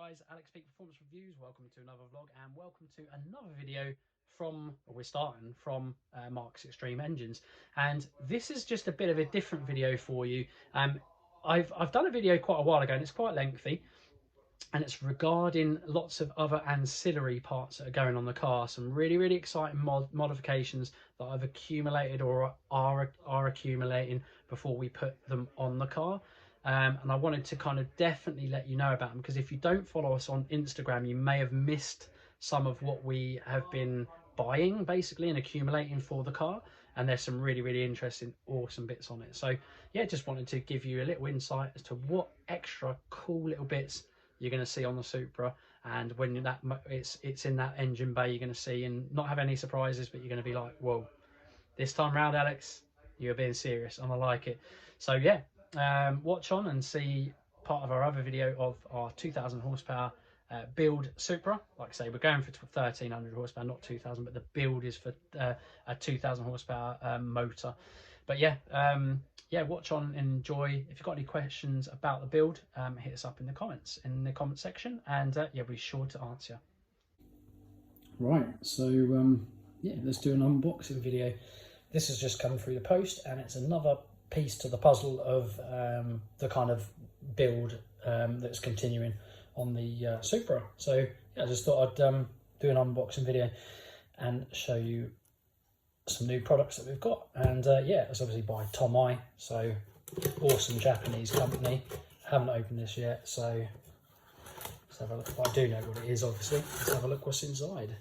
guys, Alex Peak Performance Reviews. Welcome to another vlog and welcome to another video from, we're starting from Mark's Extreme Engines. And this is just a bit of a different video for you. I've done a video quite a while ago and it's quite lengthy. And it's regarding lots of other ancillary parts that are going on the car. Some really exciting modifications that I've accumulated or are accumulating before we put them on the car. And I wanted to kind of definitely let you know about them, because if you don't follow us on Instagram, you may have missed some of what we have been buying basically and accumulating for the car. And there's some really interesting, awesome bits on it. So yeah, just wanted to give you a little insight as to what extra cool little bits you're going to see on the Supra, and when that it's in that engine bay, you're going to see and not have any surprises, but you're going to be like, whoa, this time round, Alex, you're being serious, and I like it. So yeah, watch on and see part of our other video of our 2000 horsepower build Supra. Like I say, we're going for 1300 horsepower, not 2000, but the build is for a 2000 horsepower motor. But yeah, watch on and enjoy. If you've got any questions about the build, hit us up in the comment section, and yeah, we'll be sure to answer. Right, so yeah, let's do an unboxing video. This has just come through the post, and it's another piece to the puzzle of the kind of build that's continuing on the Supra. So yeah, I just thought I'd do an unboxing video and show you some new products that we've got. And yeah, it's obviously by Tomai, so awesome Japanese company. Haven't opened this yet, so let's have a look. I do know what it is, obviously. Let's have a look what's inside.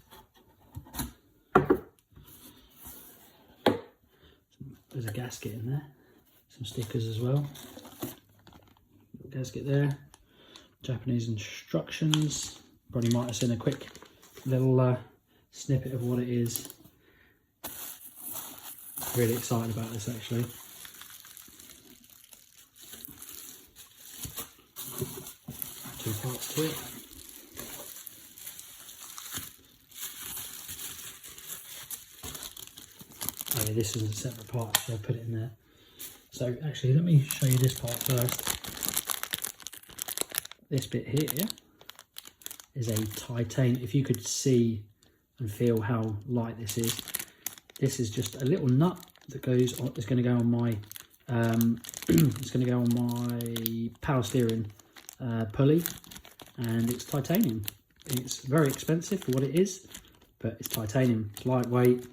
There's a gasket in there, some stickers as well. Little gasket there, Japanese instructions. Probably might have seen a quick little snippet of what it is. Really excited about this actually. Two parts to it. Oh yeah, this is a separate part, so I'll put it in there. So actually, let me show you this part first. This bit here is a titanium. If you could see and feel how light this is just a little nut that goes on. It's going to go on my it's going to go on my power steering pulley, and it's titanium. It's very expensive for what it is, but it's titanium. It's lightweight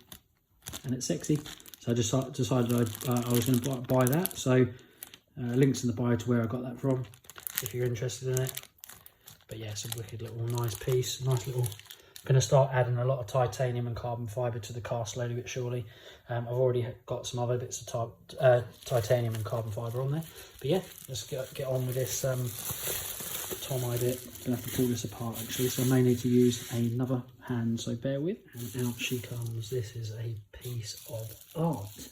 and it's sexy. So I just decided I was going to buy that. So links in the bio to where I got that from if you're interested in it. But yeah, it's a wicked little nice piece, nice little. Going to start adding a lot of titanium and carbon fibre to the car slowly but surely. I've already got some other bits of titanium and carbon fibre on there. But yeah, let's get on with this Tomai bit. I'm going to have to pull this apart actually, so I may need to use another hand, so bear with. And out she comes. This is a piece of art.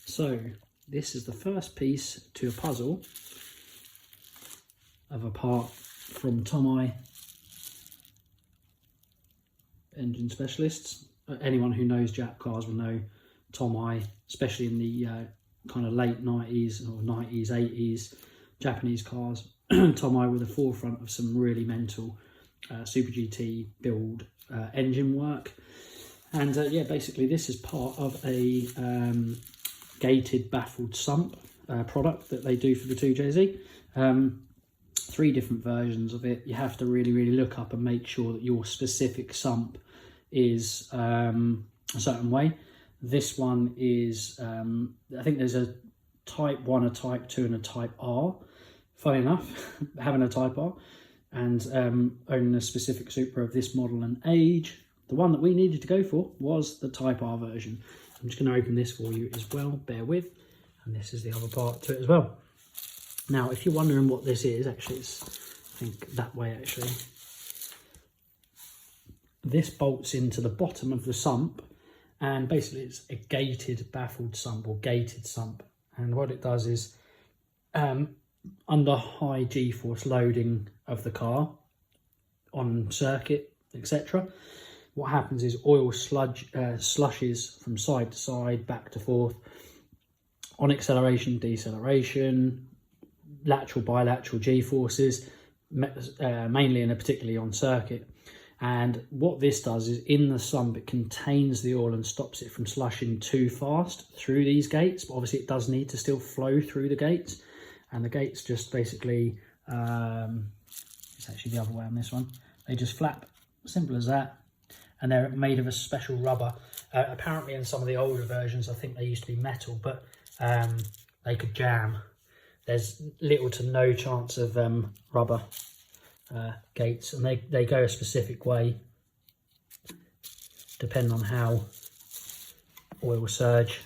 So this is the first piece to a puzzle of a part from Tomai engine specialists. Anyone who knows Jap cars will know Tomai, especially in the kind of late 90s or 90s, 80s Japanese cars. Tomai were the forefront of some really mental Super GT build engine work. And yeah, basically this is part of a gated baffled sump product that they do for the 2JZ. 3 different versions of it. You have to really look up and make sure that your specific sump is a certain way. This one is I think there's a type 1, a type 2 and a type R. Funny enough, having a type R and owning a specific Supra of this model and age, the one that we needed to go for was the type R version. I'm just going to open this for you as well, bear with, and this is the other part to it as well. Now, if you're wondering what this is, actually, it's, I think, that way, actually. This bolts into the bottom of the sump, and basically it's a gated baffled sump, or gated sump. And what it does is, under high G-force loading of the car, on circuit, etc., what happens is oil slushes from side to side, back to forth, on acceleration, deceleration, lateral, bilateral G-forces, mainly and particularly on circuit. And what this does is, in the sump, it contains the oil and stops it from slushing too fast through these gates. But obviously it does need to still flow through the gates. And the gates just basically, it's actually the other way on this one. They just flap, simple as that. And they're made of a special rubber. Apparently in some of the older versions, I think they used to be metal, but they could jam. There's little to no chance of rubber gates, and they go a specific way depending on how oil surge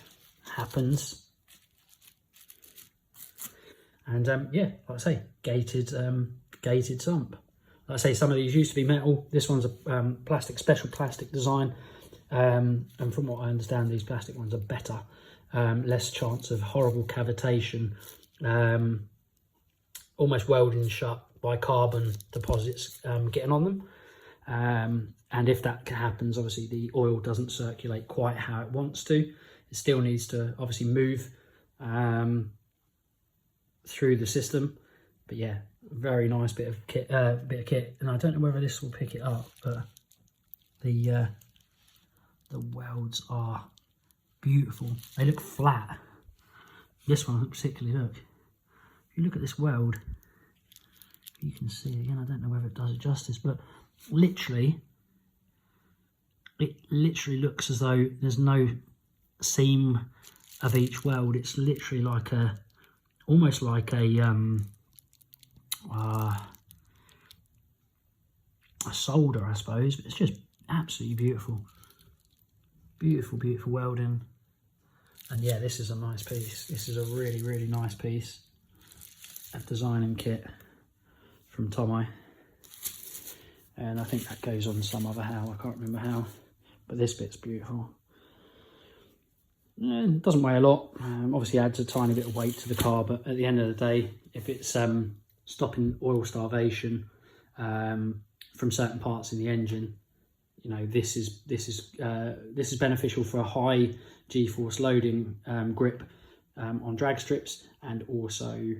happens. And yeah, like I say, gated sump. Like I say, some of these used to be metal. This one's a plastic, special plastic design, and from what I understand, these plastic ones are better. Less chance of horrible cavitation, almost welding shut by carbon deposits getting on them. And if that happens, obviously the oil doesn't circulate quite how it wants to. It still needs to obviously move through the system. But yeah, very nice bit of kit. And I don't know whether this will pick it up, but the welds are beautiful. They look flat. This one particularly, look. If you look at this weld, you can see again, I don't know whether it does it justice, but literally, it literally looks as though there's no seam of each weld. It's literally like a, almost like a solder, I suppose. But it's just absolutely beautiful. Beautiful, beautiful welding. And yeah, this is a nice piece. This is a really, really nice piece of designing kit from Tomo. And I think that goes on some other how, I can't remember how, but this bit's beautiful. It doesn't weigh a lot, obviously adds a tiny bit of weight to the car, but at the end of the day, if it's stopping oil starvation from certain parts in the engine, you know, this is beneficial for a high G-force loading grip on drag strips, and also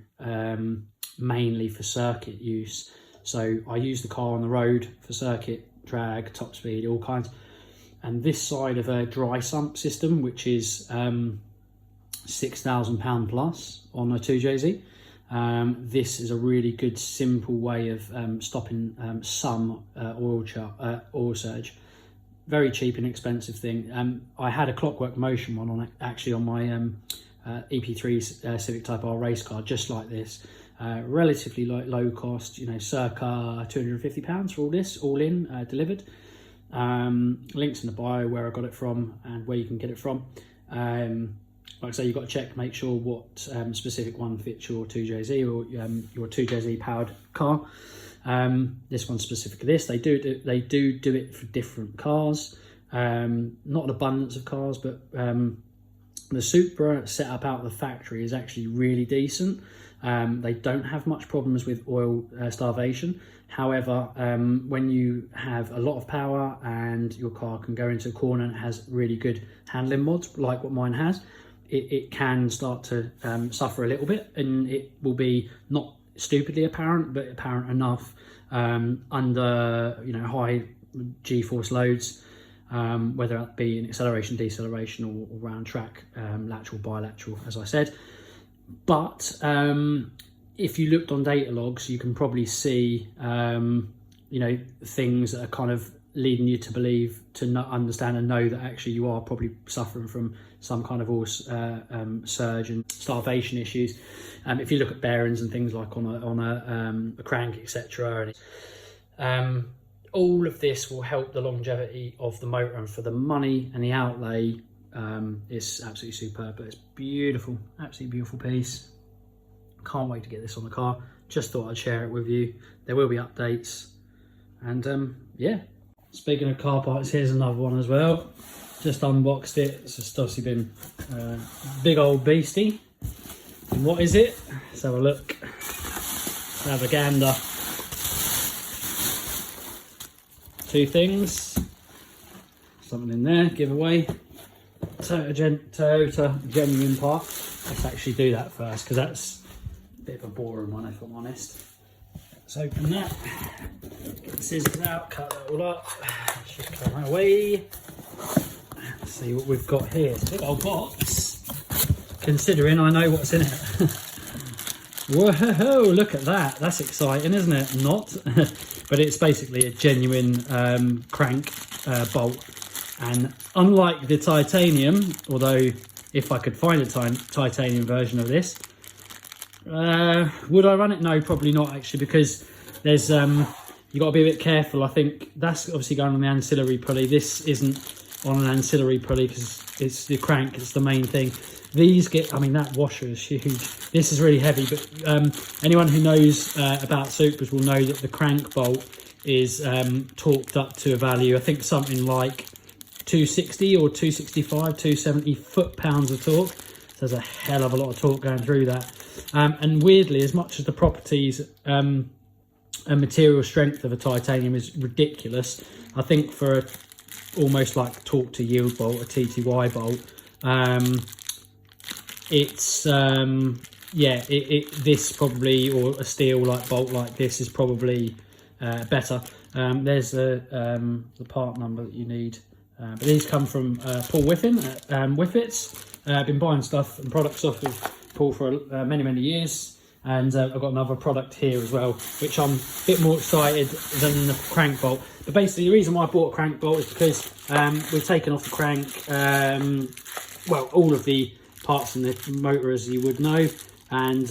mainly for circuit use. So I use the car on the road for circuit, drag, top speed, all kinds. And this side of a dry sump system, which is £6,000 plus on a 2JZ, this is a really good, simple way of stopping some oil surge. Very cheap and expensive thing. I had a clockwork motion one on actually on my EP3 Civic Type R race car, just like this. Relatively low cost, you know, circa £250 for all this, all in, delivered. Links in the bio where I got it from and where you can get it from. Like I say, you've got to check, make sure what specific one fits your 2JZ or your 2JZ powered car. This one specifically, this they do it for different cars. Not an abundance of cars, but the Supra setup out of the factory is actually really decent. They don't have much problems with oil starvation. However, when you have a lot of power and your car can go into a corner and it has really good handling mods, like what mine has, it can start to suffer a little bit, and it will be not stupidly apparent, but apparent enough under, you know, high G-force loads, whether that be in acceleration, deceleration, or round track, lateral, bilateral, as I said. But if you looked on data logs, you can probably see, you know, things that are kind of leading you to believe, to not understand and know that actually you are probably suffering from some kind of oil surge and starvation issues. If you look at bearings and things like on a crank, etc., and all of this will help the longevity of the motor, and for the money and the outlay, it's absolutely superb. But it's beautiful, absolutely beautiful piece. Can't wait to get this on the car. Just thought I'd share it with you. There will be updates, and yeah. Speaking of car parts, here's another one as well. Just unboxed it. It's just obviously been a big old beastie. And what is it? Let's have a look. Let's have a gander. Two things. Something in there, giveaway. Toyota genuine part. Let's actually do that first, because that's a bit of a boring one, if I'm honest. Let's open that. Get the scissors out, cut that all up. Should come away. Let's see what we've got here. It's a big old box, considering I know what's in it. Whoa, look at that. That's exciting, isn't it? Not. But it's basically a genuine crank bolt. And unlike the titanium, although if I could find a titanium version of this, would I run it? No, probably not actually, because there's you got to be a bit careful. I think that's obviously going on the ancillary pulley. This isn't on an ancillary pulley because it's the crank, it's the main thing. These get, I mean, that washer is huge. This is really heavy, but anyone who knows about Supras will know that the crank bolt is torqued up to a value, I think something like 260 or 265, 270 foot-pounds of torque. So there's a hell of a lot of torque going through that. And weirdly, as much as the properties and material strength of a titanium is ridiculous, I think for a, almost like torque to yield bolt, a TTY bolt, it's yeah, this probably, or a steel like bolt like this is probably better. There's the part number that you need. But these come from Paul Whiffin at Whiffits. I've been buying stuff and products off of Paul for many years, and I've got another product here as well, which I'm a bit more excited than the crank bolt. But basically the reason why I bought a crank bolt is because we've taken off the crank, well, all of the parts in the motor, as you would know, and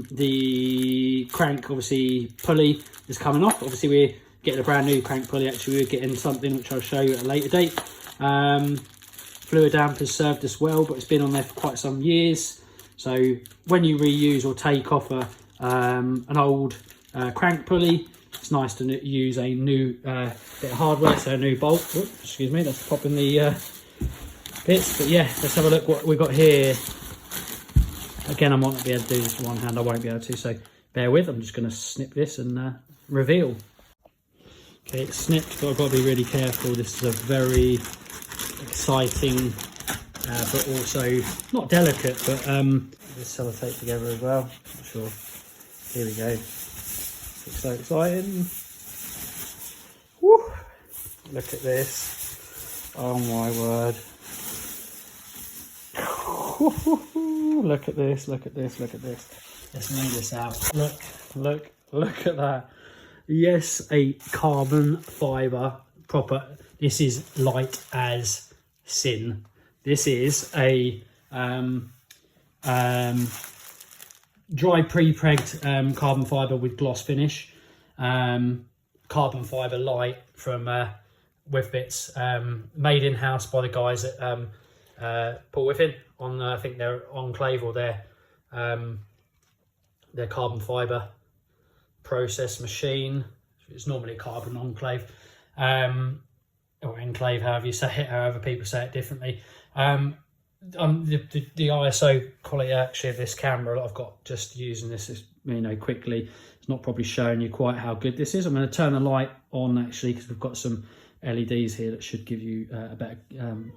the crank, obviously, pulley is coming off. Obviously we're getting a brand new crank pulley. Actually, we're getting something which I'll show you at a later date. Fluid dampers served us well, but it's been on there for quite some years. So when you reuse or take off an old crank pulley, it's nice to use a new bit of hardware, so a new bolt. Oops, excuse me, that's popping the bits. But yeah, let's have a look what we've got here. Again, I might not be able to do this with one hand. I won't be able to, so bear with. I'm just going to snip this and reveal. Okay, it's snipped, but I've got to be really careful. This is a very exciting, but also not delicate, but this sellotape together as well. Not sure. Here we go. It's so exciting. Woo! Look at this. Oh my word. Look at this, look at this, look at this. Let's move this out. Look at that. Yes, a carbon fibre proper. This is light as sin. This is a dry pre-pregged carbon fibre with gloss finish. Carbon fibre light from Whiffits, made in-house by the guys at Paul Whiffin on I think their enclave or their carbon fibre process machine. It's normally a carbon enclave, or enclave, however you say it, however people say it differently. The ISO quality actually of this camera that I've got, just using this is, you know, quickly, it's not probably showing you quite how good this is. I'm going to turn the light on actually, because we've got some LEDs here that should give you a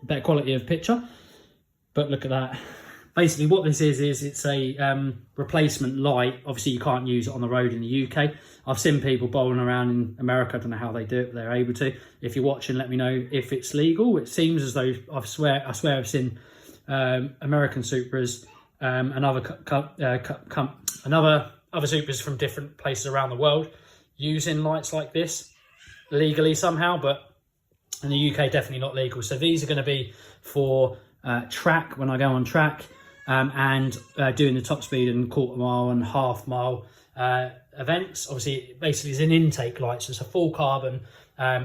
better quality of picture. But look at that. Basically what this is it's a replacement light. Obviously you can't use it on the road in the UK. I've seen people bowling around in America. I don't know how they do it, but they're able to. If you're watching, let me know if it's legal. It seems as though, I swear I've seen American Supras and other Supras from different places around the world using lights like this legally somehow, but in the UK definitely not legal. So these are going to be for track, when I go on track, and doing the top speed and quarter mile and half mile events. Obviously basically it's an intake light, so it's a full carbon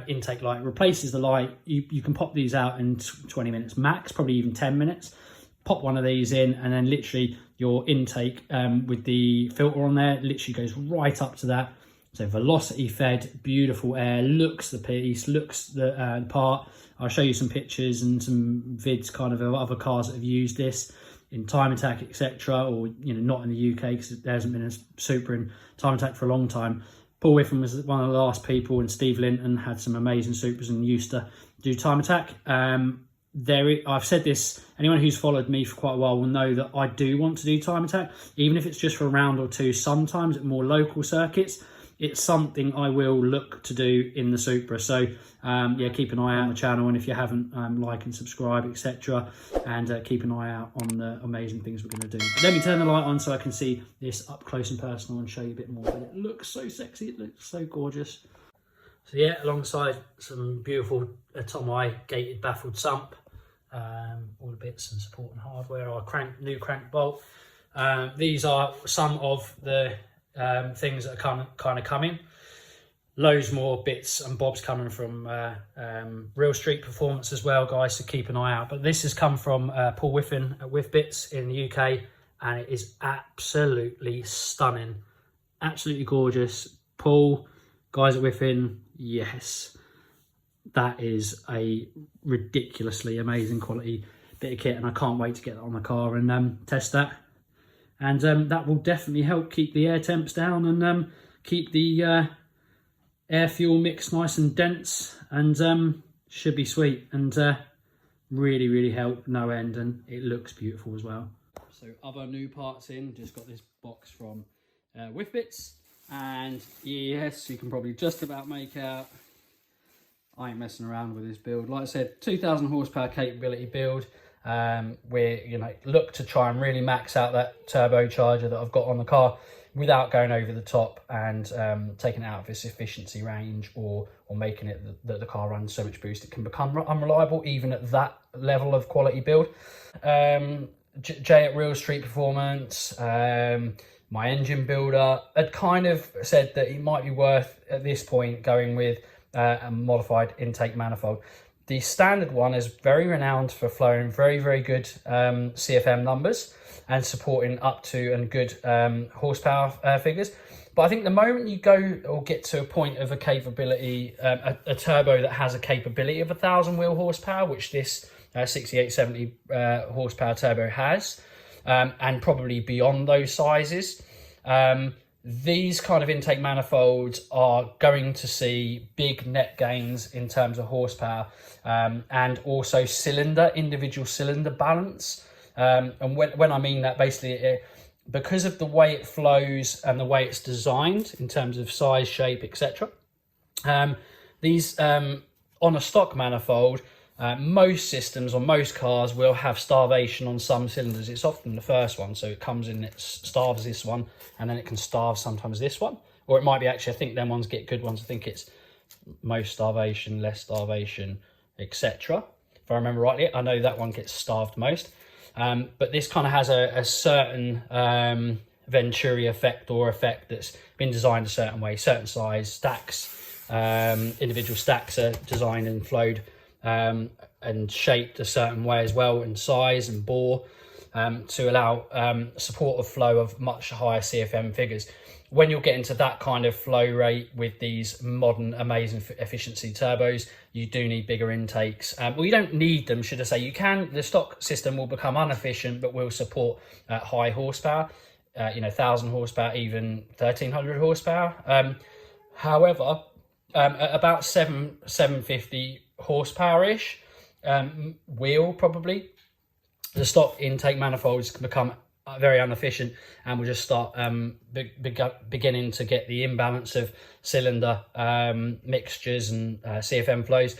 intake light. It replaces the light. You can pop these out in 20 minutes max, probably even 10 minutes. Pop one of these in, and then literally your intake with the filter on there literally goes right up to that. So velocity fed, beautiful air, looks the piece, looks the part. I'll show you some pictures and some vids kind of other cars that have used this in Time Attack, etc., or, you know, not in the UK because there hasn't been a Supra in Time Attack for a long time. Paul Whiffin was one of the last people, and Steve Linton had some amazing Supras and used to do Time Attack. I've said this, anyone who's followed me for quite a while will know that I do want to do Time Attack, even if it's just for a round or two, sometimes at more local circuits. it's something I will look to do in the Supra. So yeah, keep an eye out on the channel, and if you haven't, like and subscribe, etc. And keep an eye out on the amazing things we're going to do. But let me turn the light on so I can see this up close and personal and show you a bit more. But it looks so sexy, it looks so gorgeous. So yeah, alongside some beautiful Tomoe gated baffled sump, all the bits and support and hardware, our new crank bolt. These are some of the things that are kind of coming. Loads more bits and bobs coming from Real Street Performance as well, guys, so keep an eye out. But this has come from Paul Whiffen at Whiff Bits in the UK, and it is absolutely stunning, absolutely gorgeous. Paul, guys at Whiffen, yes, that is a ridiculously amazing quality bit of kit, and I can't wait to get that on the car and test that. And that will definitely help keep the air temps down and keep the air fuel mix nice and dense, and should be sweet, and really, really help no end, and it looks beautiful as well. So other new parts in, just got this box from Whiff Bits, and yes, you can probably just about make out I ain't messing around with this build. Like I said, 2,000 horsepower capability build. We look to try and really max out that turbocharger that I've got on the car without going over the top and taking it out of its efficiency range, or making it that the car runs so much boost it can become unreliable even at that level of quality build. Jay at Real Street Performance, my engine builder, had kind of said that it might be worth at this point going with a modified intake manifold. The standard one is very renowned for flowing very, very good CFM numbers and supporting up to and good horsepower figures. But I think the moment you go or get to a point of a capability, a turbo that has a capability of 1,000 wheel horsepower, which this 6870 horsepower turbo has, and probably beyond those sizes, these kind of intake manifolds are going to see big net gains in terms of horsepower, and also individual cylinder balance. And when I mean that, basically, because of the way it flows and the way it's designed in terms of size, shape, etc. These on a stock manifold, most systems on most cars will have starvation on some cylinders. It's often the first one, so it comes in, it starves this one, and then it can starve sometimes this one, or it might be actually, I think them ones get good ones. I think it's most starvation, less starvation, etc. If I remember rightly, I know that one gets starved most. But this kind of has a certain Venturi effect, or effect that's been designed a certain way, certain size stacks, individual stacks are designed and flowed and shaped a certain way as well, in size and bore, to allow support of flow of much higher CFM figures. When you'll get into that kind of flow rate with these modern amazing efficiency turbos, you do need bigger intakes. Well, you don't need them, should I say. You can, the stock system will become inefficient, but will support high horsepower, 1,000 horsepower, even 1,300 horsepower. However, at about 750 horsepower-ish wheel, probably, the stock intake manifolds can become very inefficient, and we'll just start beginning to get the imbalance of cylinder mixtures and CFM flows,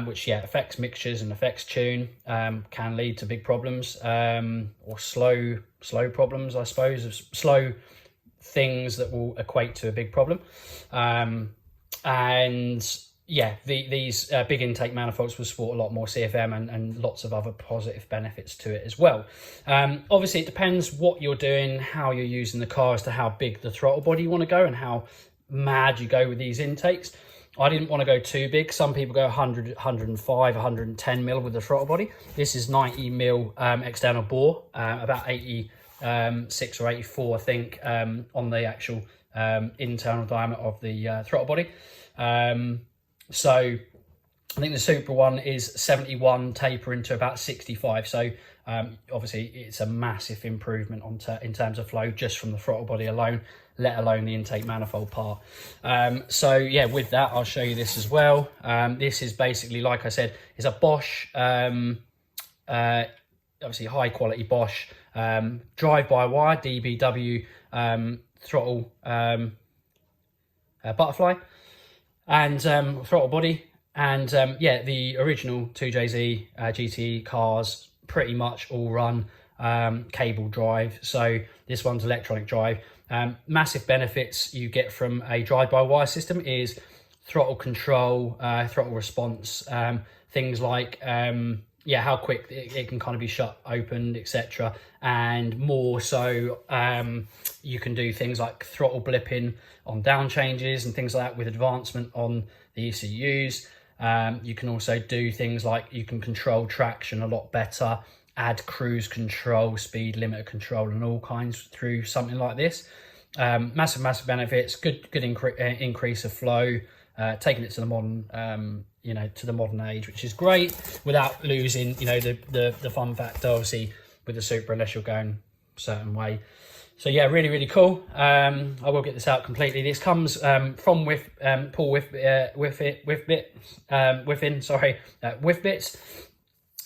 which affects mixtures and affects tune, can lead to big problems, or slow problems, I suppose, of slow things that will equate to a big problem. And yeah, these big intake manifolds will support a lot more CFM and lots of other positive benefits to it as well. Obviously, it depends what you're doing, how you're using the car, as to how big the throttle body you want to go and how mad you go with these intakes. I didn't want to go too big. Some people go 100, 105, 110 mil with the throttle body. This is 90 mil external bore, about 86 or 84, I think, on the actual internal diameter of the throttle body. So I think the Supra one is 71, tapering to about 65. So obviously it's a massive improvement in terms of flow just from the throttle body alone, let alone the intake manifold part. So yeah, with that, I'll show you this as well. This is basically, like I said, is a Bosch, obviously high quality Bosch drive-by-wire DBW throttle butterfly, and throttle body. And yeah, the original 2JZ GT cars pretty much all run cable drive. So this one's electronic drive. Massive benefits you get from a drive-by-wire system is throttle control, throttle response, things like yeah, how quick it can kind of be shut, opened, etc. And more so, you can do things like throttle blipping on down changes and things like that with advancement on the ECUs. You can also do things like you can control traction a lot better, add cruise control, speed limiter control, and all kinds through something like this. Massive benefits, good increase of flow, taking it to the modern you know, to the modern age, which is great without losing, you know, the fun factor obviously with the Supra, unless you're going a certain way. So yeah, really cool. I will get this out completely. This comes from Paul Whiff Bits,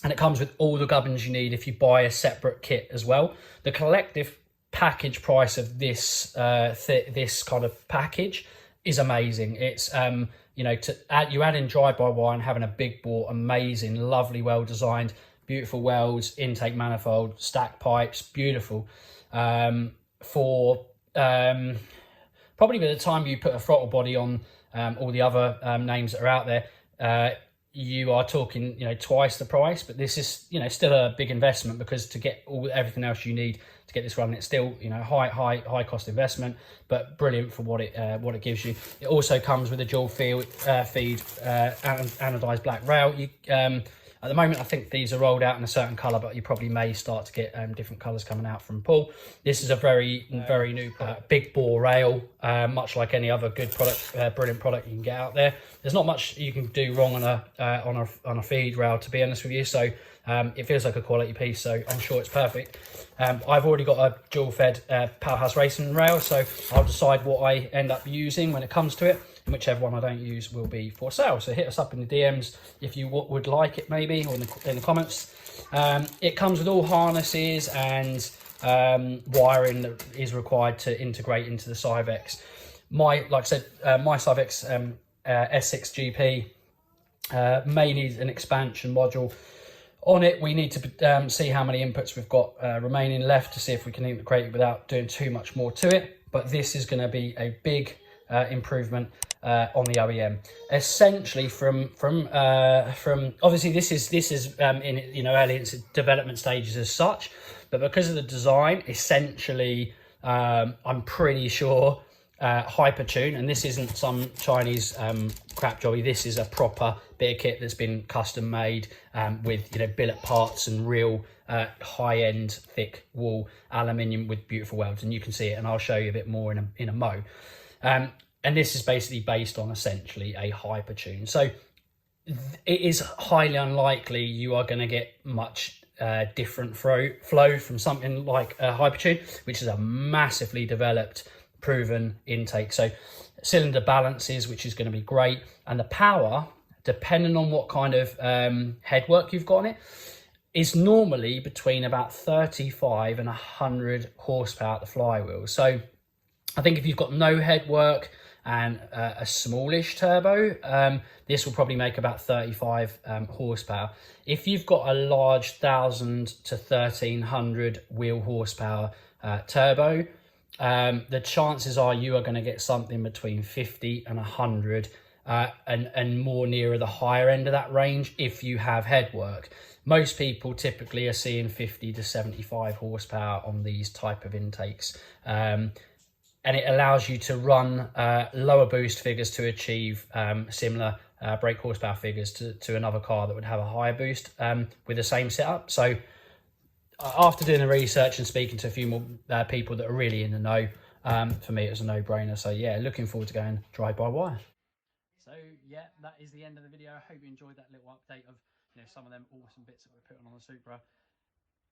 and it comes with all the gubbins you need if you buy a separate kit as well. The collective package price of this this kind of package is amazing. It's you know, you add in drive-by-wire and having a big bore, amazing, lovely, well designed, beautiful welds, intake manifold, stack pipes, beautiful. For probably by the time you put a throttle body on all the other names that are out there, you are talking, you know, twice the price. But this is, you know, still a big investment, because to get everything else you need to get this running, it's still, you know, high cost investment, but brilliant for what it gives you. It also comes with a dual feed anodized black rail. You at the moment, I think these are rolled out in a certain colour, but you probably may start to get different colours coming out from Paul. This is a very new big bore rail, much like any other good product, brilliant product you can get out there. There's not much you can do wrong on a feed rail, to be honest with you. So it feels like a quality piece, so I'm sure it's perfect. I've already got a dual fed Powerhouse Racing rail, so I'll decide what I end up using when it comes to it, and whichever one I don't use will be for sale. So hit us up in the DMs if you would like it, maybe, or in the comments. It comes with all harnesses and wiring that is required to integrate into the Cyvex. Like I said, my Cyvex S6 GP may need an expansion module on it. We need to see how many inputs we've got remaining left to see if we can integrate it without doing too much more to it. But this is going to be a big improvement on the OEM. Essentially, from obviously this is in, you know, early development stages as such, but because of the design, essentially, I'm pretty sure Hypertune, and this isn't some Chinese crap jobby. This is a proper bit of kit that's been custom made with, you know, billet parts and real high-end thick wool aluminium with beautiful welds, and you can see it, and I'll show you a bit more in a mo. And this is basically based on essentially a Hypertune. So it is highly unlikely you are going to get much different flow from something like a Hypertune, which is a massively developed, proven intake. So cylinder balances, which is going to be great, and the power, depending on what kind of headwork you've got on it, is normally between about 35 and 100 horsepower at the flywheel. So I think if you've got no headwork and a smallish turbo, this will probably make about 35 horsepower. If you've got a large 1,000 to 1,300 wheel horsepower turbo, the chances are you are going to get something between 50 and 100 and more nearer the higher end of that range if you have headwork. Most people typically are seeing 50 to 75 horsepower on these type of intakes. And it allows you to run lower boost figures to achieve similar brake horsepower figures to another car that would have a higher boost with the same setup. So after doing the research and speaking to a few more people that are really in the know, for me it was a no-brainer. So yeah, looking forward to going drive-by-wire. So yeah, that is the end of the video. I hope you enjoyed that little update of, you know, some of them awesome bits that we're putting on the Supra.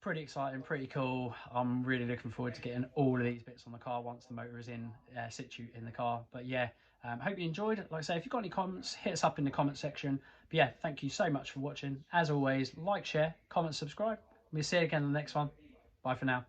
Pretty exciting, pretty cool. I'm really looking forward to getting all of these bits on the car once the motor is in situ in the car. But yeah, hope you enjoyed. Like I say, if you've got any comments, hit us up in the comment section. But yeah, thank you so much for watching. As always, like, share, comment, subscribe. We'll see you again in the next one. Bye for now.